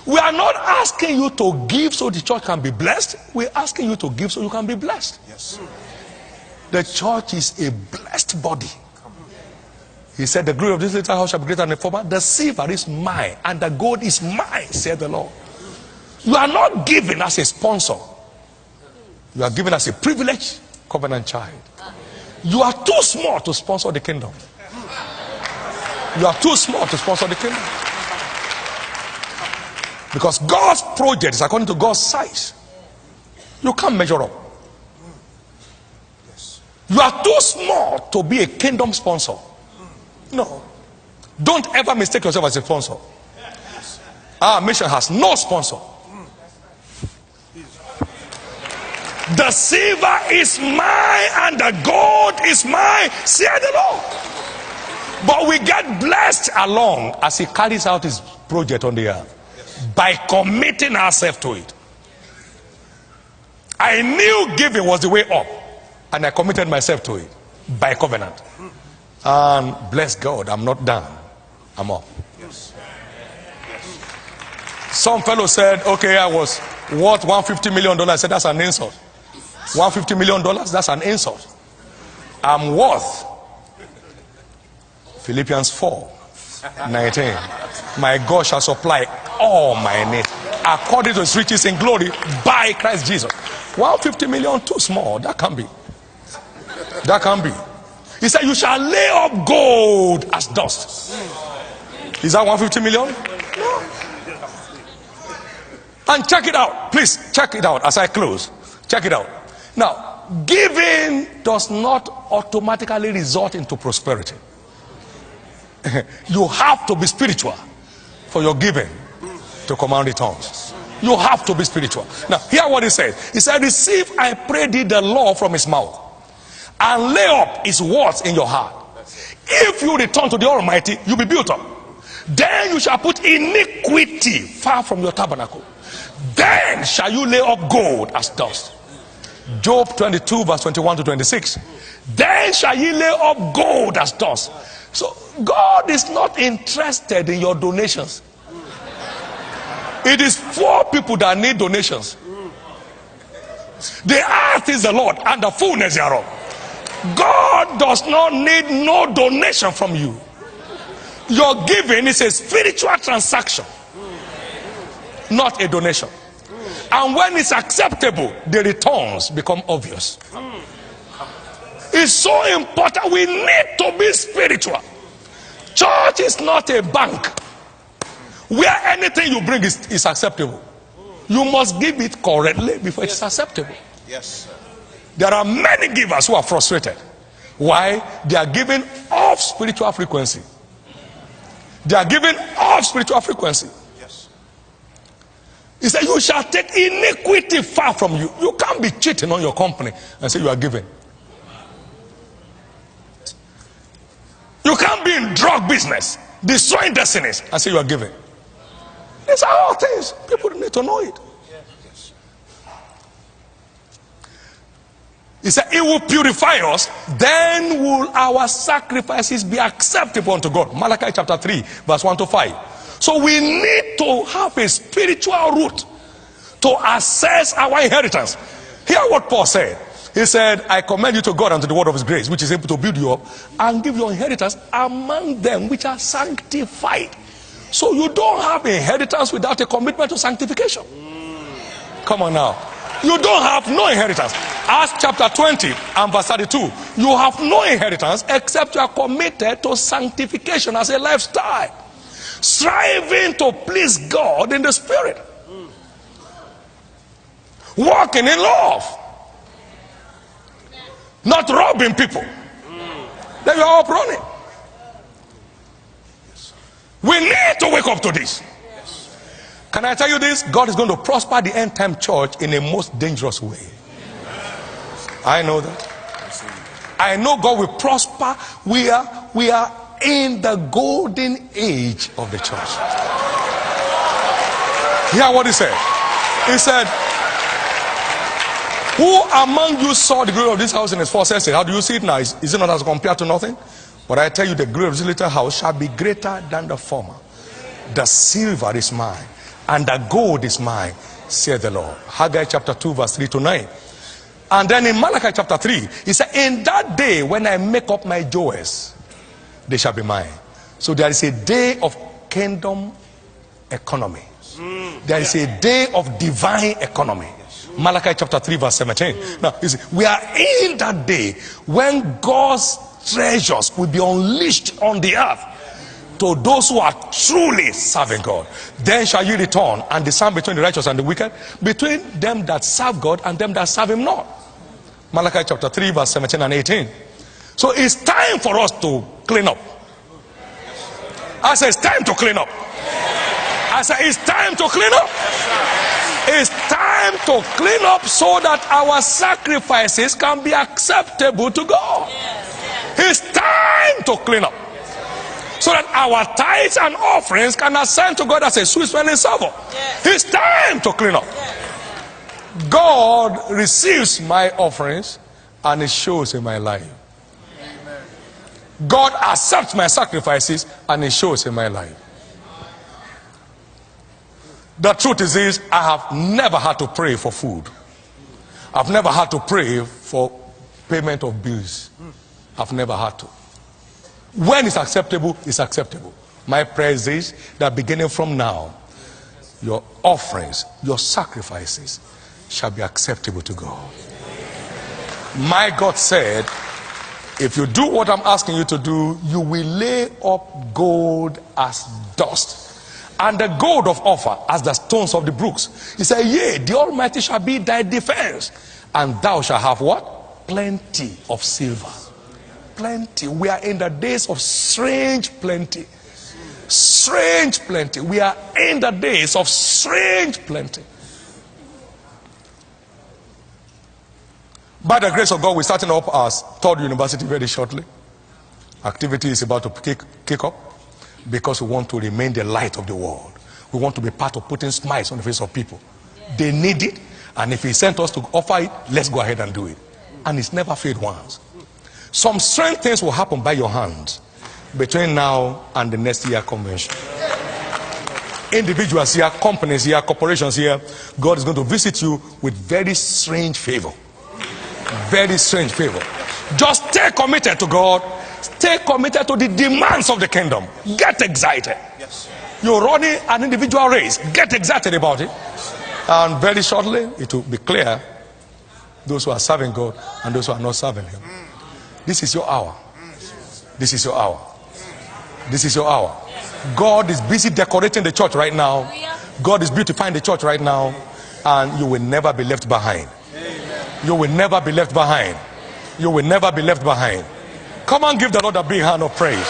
We are not asking you to give so the church can be blessed. We're asking you to give so you can be blessed. Yes. The church is a blessed body. He said, the glory of this little house shall be greater than the former. The silver is mine and the gold is mine, said the Lord. You are not given as a sponsor. You are given as a privileged covenant child. You are too small to sponsor the kingdom. You are too small to sponsor the kingdom. Because God's project is according to God's size. You can't measure up. You are too small to be a kingdom sponsor. No. Don't ever mistake yourself as a sponsor. Our mission has no sponsor. The silver is mine and the gold is mine, said the Lord. But we get blessed along as he carries out his project on the earth by committing ourselves to it. I knew giving was the way up, and I committed myself to it by covenant. And bless God, I'm not done. I'm up. Some fellow said, okay, I was worth $150 million. I said, that's an insult. $150 million, that's an insult. I'm worth Philippians 4:19. My God shall supply all my needs according to his riches in glory by Christ Jesus. 150 million too small. That can be. That can be. He said, you shall lay up gold as dust. Is that 150 million? No. And check it out. Please check it out as I close. Check it out. Now, giving does not automatically result into prosperity. You have to be spiritual for your giving to command returns. You have to be spiritual. Now, hear what he said. He said, receive, I pray thee, the law from his mouth, and lay up his words in your heart. If you return to the Almighty, you'll be built up. Then you shall put iniquity far from your tabernacle. Then shall you lay up gold as dust. Job 22 verse 21 to 26. Then shall ye lay up gold as dust. So God is not interested in your donations. It is poor people that need donations. The earth is the Lord and the fullness thereof. God does not need no donation from you. Your giving is a spiritual transaction, not a donation. And when it's acceptable, the returns become obvious. It's so important. We need to be spiritual. Church is not a bank where anything you bring is acceptable. You must give it correctly before it's acceptable. Yes, sir. There are many givers who are frustrated. Why? They are giving off spiritual frequency. They are giving off spiritual frequency. Yes. He said, you shall take iniquity far from you. You can't be cheating on your company and say you are giving. You can't be in drug business, destroying destinies, and say you are giving. These are all things. People need to know it. Yes. He said, it will purify us, then will our sacrifices be acceptable unto God. Malachi chapter 3, verse 1 to 5. So we need to have a spiritual root to assess our inheritance. Hear what Paul said. He said, I commend you to God and to the word of his grace, which is able to build you up and give your inheritance among them which are sanctified. So you don't have inheritance without a commitment to sanctification. Come on now. You don't have no inheritance. Acts chapter 20 and verse 32. You have no inheritance except you are committed to sanctification as a lifestyle. Striving to please God in the spirit. Walking in love. Not robbing people. Then you are up running. We need to wake up to this. Can I tell you this? God is going to prosper the end time church in a most dangerous way. I know that. I know God will prosper. We are in the golden age of the church. Hear what he said. He said, who among you saw the glory of this house in its first estate? How do you see it now? Is it not as compared to nothing? But I tell you, the glory of this little house shall be greater than the former. The silver is mine, and the gold is mine, said the Lord. Haggai chapter 2 verse 3 to 9. And then in Malachi chapter 3, he said, in that day when I make up my jewels, they shall be mine. So there is a day of kingdom economy. There is a day of divine economy. Malachi chapter 3 verse 17. Now, you see, we are in that day when God's treasures will be unleashed on the earth to those who are truly serving God. Then shall you return and discern between the righteous and the wicked, between them that serve God and them that serve him not. Malachi chapter 3 verse 17 and 18. So it's time for us to clean up. I say it's time to clean up. I say it's time to clean up. It's time to clean up so that our sacrifices can be acceptable to God. It's time to clean up so that our tithes and offerings can ascend to God as a sweet smelling savour. It's time to clean up. God receives my offerings and it shows in my life. God accepts my sacrifices and it shows in my life. The truth is this, I have never had to pray for food. I've never had to pray for payment of bills. I've never had to. When it's acceptable, it's acceptable. My prayer is this, that beginning from now, your offerings, your sacrifices shall be acceptable to God. My God said, if you do what I'm asking you to do, you will lay up gold as dust, and the gold of offer as the stones of the brooks. He said, yea, the Almighty shall be thy defense, and thou shalt have what? Plenty of silver. Plenty. We are in the days of strange plenty. Strange plenty. We are in the days of strange plenty. By the grace of God, we're starting up our third university very shortly. Activity is about to kick up because we want to remain the light of the world. We want to be part of putting smiles on the face of people. They need it, and if he sent us to offer it, let's go ahead and do it. And it's never failed once. Some strange things will happen by your hands between now and the next year convention. Individuals here, companies here, corporations here, God is going to visit you with very strange favor. Very strange favor. Just stay committed to God. Stay committed to the demands of the kingdom. Get excited. You're running an individual race. Get excited about it. And very shortly, it will be clear those who are serving God and those who are not serving him. This is your hour. This is your hour. This is your hour. God is busy decorating the church right now. God is beautifying the church right now. And you will never be left behind. You will never be left behind. You will never be left behind. Come on, give the Lord a big hand of praise.